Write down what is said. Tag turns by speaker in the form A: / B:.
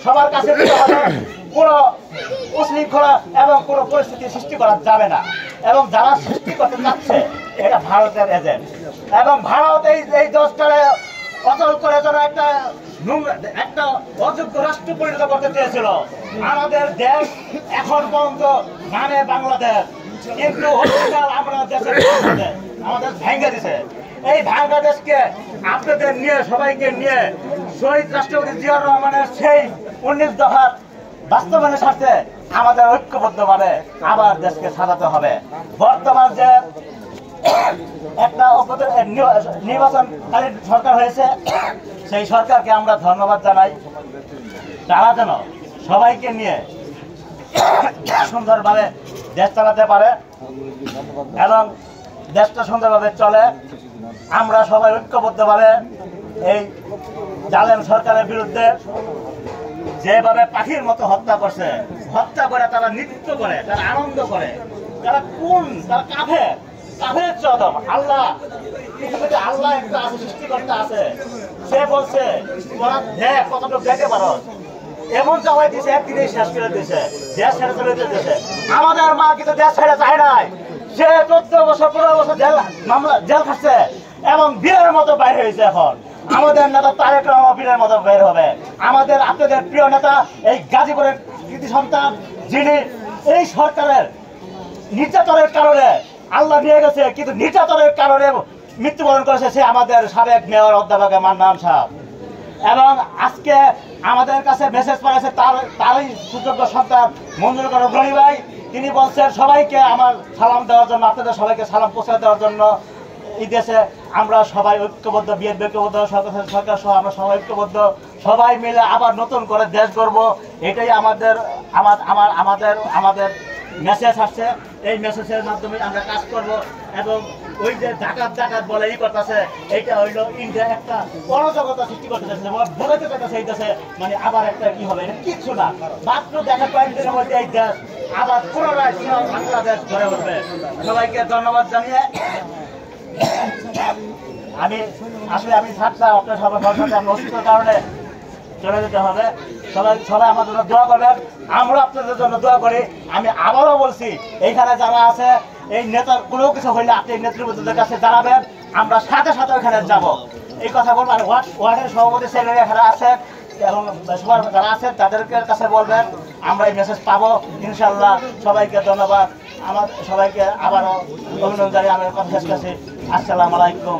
A: সবার কাছে কোনো উশৃঙ্খলা এবং কোনো পরিস্থিতি সৃষ্টি করা যাবে না। এবং যারা সৃষ্টি করতে চাচ্ছে এটা ভারতের এজেন্ট, এবং ভারত এই দেশটারে অচল করে যারা একটা অযোগ্য রাষ্ট্র পরিণত করতে চেয়েছিল। আমাদের দেশ এখন পর্যন্ত নামে বাংলাদেশ, কিন্তু আমরা দেশের আমাদের ভেঙে দিছে। এই বাংলাদেশকে আপনাদের নিয়ে সবাইকে নিয়ে শহীদ রাষ্ট্রপতি জিয়াউর রহমানের সেই 19 দফার বাস্তবায়নের স্বার্থে আমাদের ঐক্যবদ্ধভাবে আবার দেশকে সাজাতে হবে। বর্তমান যে একটা নির্বাচনকালীন সরকার হয়েছে, সেই সরকারকে আমরা ধন্যবাদ জানাই। তারা যেন সবাইকে নিয়ে সুন্দরভাবে দেশ চালাতে পারে এবং দেশটা সুন্দরভাবে চলে। আমরা সবাই ঐক্যবদ্ধভাবে এই জালেম সরকারের বিরুদ্ধে যেভাবে পাখির মতো হত্যা করছে, হত্যা করে তারা নৃত্য করে, তারা আনন্দ করে, তারা কাফের চরম। আল্লাহ পৃথিবীতে আল্লাহ একটা আছে, সৃষ্টিকর্তা আছে, সে বলছে তোরা দেখ কতটুকু দেখতে পারো। এমন জবাই দিছে, একদিনেই শেষ করে দিয়েছে, দেশ ছেড়ে চলে যেতেছে। আমাদের মা কিন্তু দেশ ছেড়ে যায় নাই, সে 14 বছর 15 বছর জেল খাচ্ছে এবং বীরের মতো বাইর হয়েছে। এখন আমাদের নেতা তারেক রহমান বীরের মতো বের হবে। আমাদের আপনাদের প্রিয় নেতা এই গাজীপুরের কৃতি সন্তান, যিনি এই সরকারের নির্যাতনের কারণে আল্লাহ নিয়ে গেছে, কিন্তু নির্যাতনের কারণে মৃত্যুবরণ করেছে, সে আমাদের সাবেক মেয়র অধ্যাপক মান্নান সাহেব। এবং আজকে আমাদের কাছে মেসেজ পাঠিয়েছে তারই সুযোগ্য সন্তান মঞ্জুর করেন রনি ভাই। তিনি বলছেন সবাইকে আমার সালাম দেওয়ার জন্য, আপনাদের সবাইকে সালাম পৌঁছে দেওয়ার জন্য। এই দেশে আমরা সবাই ঐক্যবদ্ধ, বিএনপি ঐক্যবদ্ধ, সরকার সহ আমরা সবাই ঐক্যবদ্ধ, সবাই মিলে আবার নতুন করে দেশ গড়ব। এটাই আমাদের মেসেজ আসছে। এই মেসেজের মাধ্যমে আমরা কাজ করব। এবং ওই যে ডাকাত বলে ই করতেছে, এইটা হইল ইন্ডিয়া একটা অরাজকতা সৃষ্টি করতে চাইছে, বলাতে চাইতেছে এই দেশে মানে আবার একটা কি হবে, এটা কিচ্ছু না। মাত্র দেখা কয়েকদিনের মধ্যে এই দেশ আবার পুনরায় বাংলাদেশ গড়ে উঠবে। সবাইকে ধন্যবাদ জানিয়ে আমি থাকতাম আপনার সবার সাথে, আমি অসুস্থতার কারণে চলে যেতে হবে। সবাই আমার জন্য দোয়া করবেন, আমরা আপনাদের জন্য দোয়া করি। আমি আবারও বলছি, এইখানে যারা আছে এই নেতার কোনো কিছু হইলে আপনি নেতৃবৃন্দদের কাছে জানাবেন, আমরা সাথে সাথে ওখানে যাব, এই কথা বলবো। আর ওয়ার্ডের সভাপতি সেক্রেটারি এখানে আছেন এবং সবার যারা আছেন তাদেরকে কাছে বলবেন, আমরা এই মেসেজ পাবো ইনশাল্লাহ। সবাইকে ধন্যবাদ, সবাইকে আবারও অভিনন্দন জানিয়ে আমার কথা শেষ করছি। আসসালামু আলাইকুম।